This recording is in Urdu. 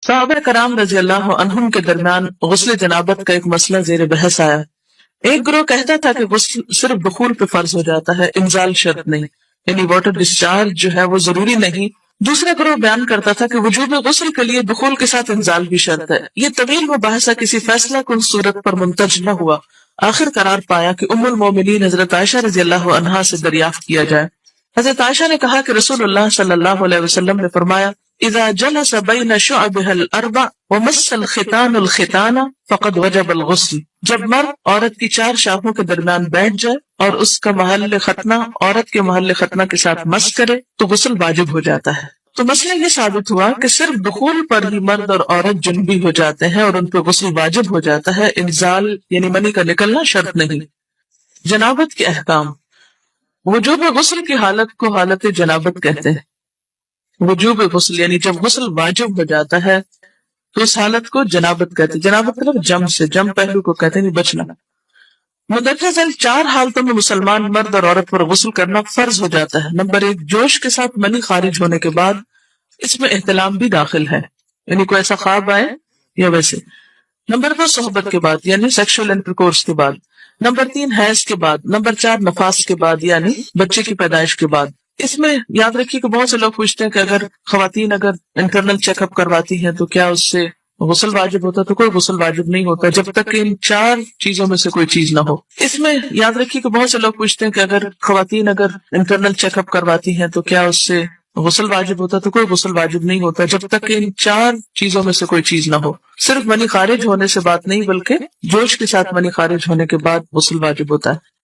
صحابہ کرام رضی اللہ عنہم کے درمیان غسل جنابت کا ایک مسئلہ زیر بحث آیا۔ ایک گروہ کہتا تھا کہ غسل صرف دخول پہ فرض ہو جاتا ہے، انزال شرط نہیں، یعنی واٹر ڈسچارج جو ہے وہ ضروری نہیں۔ دوسرا گروہ بیان کرتا تھا کہ وجوب غسل کے لیے دخول کے ساتھ انزال بھی شرط ہے۔ یہ طویل مباحثہ کسی فیصلہ کن صورت پر منتج نہ ہوا۔ آخر قرار پایا کہ ام المومنین حضرت عائشہ رضی اللہ عنہا سے دریافت کیا جائے۔ حضرت عائشہ نے کہا کہ رسول اللہ صلی اللہ علیہ وسلم نے فرمایا، اذا جلس بین شعبها الاربع ومس الختان الختان فقد وجب الغسل، جب مرد عورت کی 4 شاخوں کے درمیان بیٹھ جائے اور اس کا محل ختنہ عورت کے محل ختنہ کے ساتھ مس کرے تو غسل واجب ہو جاتا ہے۔ تو مسئلہ یہ ثابت ہوا کہ صرف دخول پر ہی مرد اور عورت جنبی ہو جاتے ہیں اور ان پہ غسل واجب ہو جاتا ہے، انزال یعنی منی کا نکلنا شرط نہیں۔ جنابت کے احکام۔ وجوب غسل کی حالت کو حالت جنابت کہتے ہیں۔ وجوب غسل یعنی جب غسل واجب ہو جاتا ہے تو اس حالت کو جنابت کہتے ہیں۔ جنابت مطلب جم سے، جم پہلو کو کہتے ہیں بچنا۔ مندرجہ ذیل 4 حالتوں میں مسلمان مرد اور عورت پر غسل کرنا فرض ہو جاتا ہے۔ نمبر 1، جوش کے ساتھ منی خارج ہونے کے بعد، اس میں احتلام بھی داخل ہے، یعنی کوئی ایسا خواب آئے یا ویسے۔ نمبر 2، صحبت کے بعد یعنی سیکشل انٹرکورس کے بعد۔ نمبر 3، حیض کے بعد۔ نمبر 4، نفاس کے بعد یعنی بچے کی پیدائش کے بعد۔ اس میں یاد رکھیے کہ بہت سے لوگ پوچھتے ہیں کہ اگر خواتین انٹرنل چیک اپ کرواتی ہیں تو کیا اس سے غسل واجب ہوتا ہے؟ تو کوئی غسل واجب نہیں ہوتا جب تک کہ ان 4 چیزوں میں سے کوئی چیز نہ ہو۔ اس میں یاد رکھیے کہ بہت سے لوگ پوچھتے ہیں کہ اگر خواتین انٹرنل چیک اپ کرواتی ہیں تو کیا اس سے غسل واجب ہوتا ہے؟ تو کوئی غسل واجب نہیں ہوتا جب تک کہ ان 4 چیزوں میں سے کوئی چیز نہ ہو۔ صرف منی خارج ہونے سے بات نہیں بلکہ جوش کے ساتھ منی خارج ہونے کے بعد غسل واجب ہوتا ہے۔